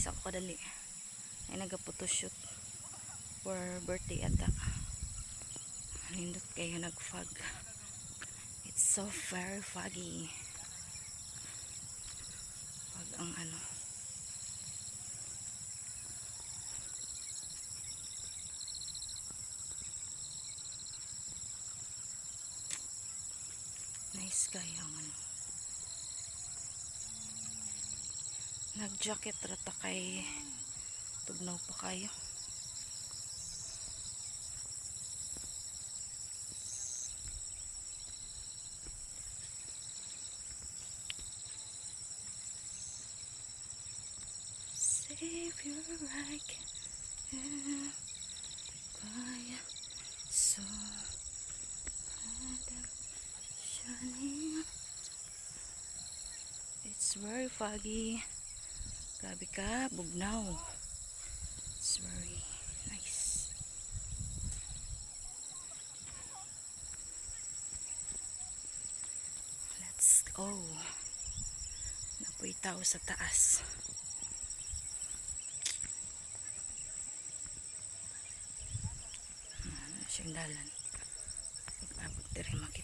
guys, ako kadali ay nagapotoshoot for birthday ata. Nindot kayo nag-fog. It's so very foggy. Fog ang ano. Nice kayo ang ano. Nag-jacket rata kay tugnaw pa kayo. Savior I can quiet so shining. It's very foggy. Grabe ka, bugnaw. It's very nice. Let's go. Napoy tao sa taas. Siyang dalan. Pag-abot din makita.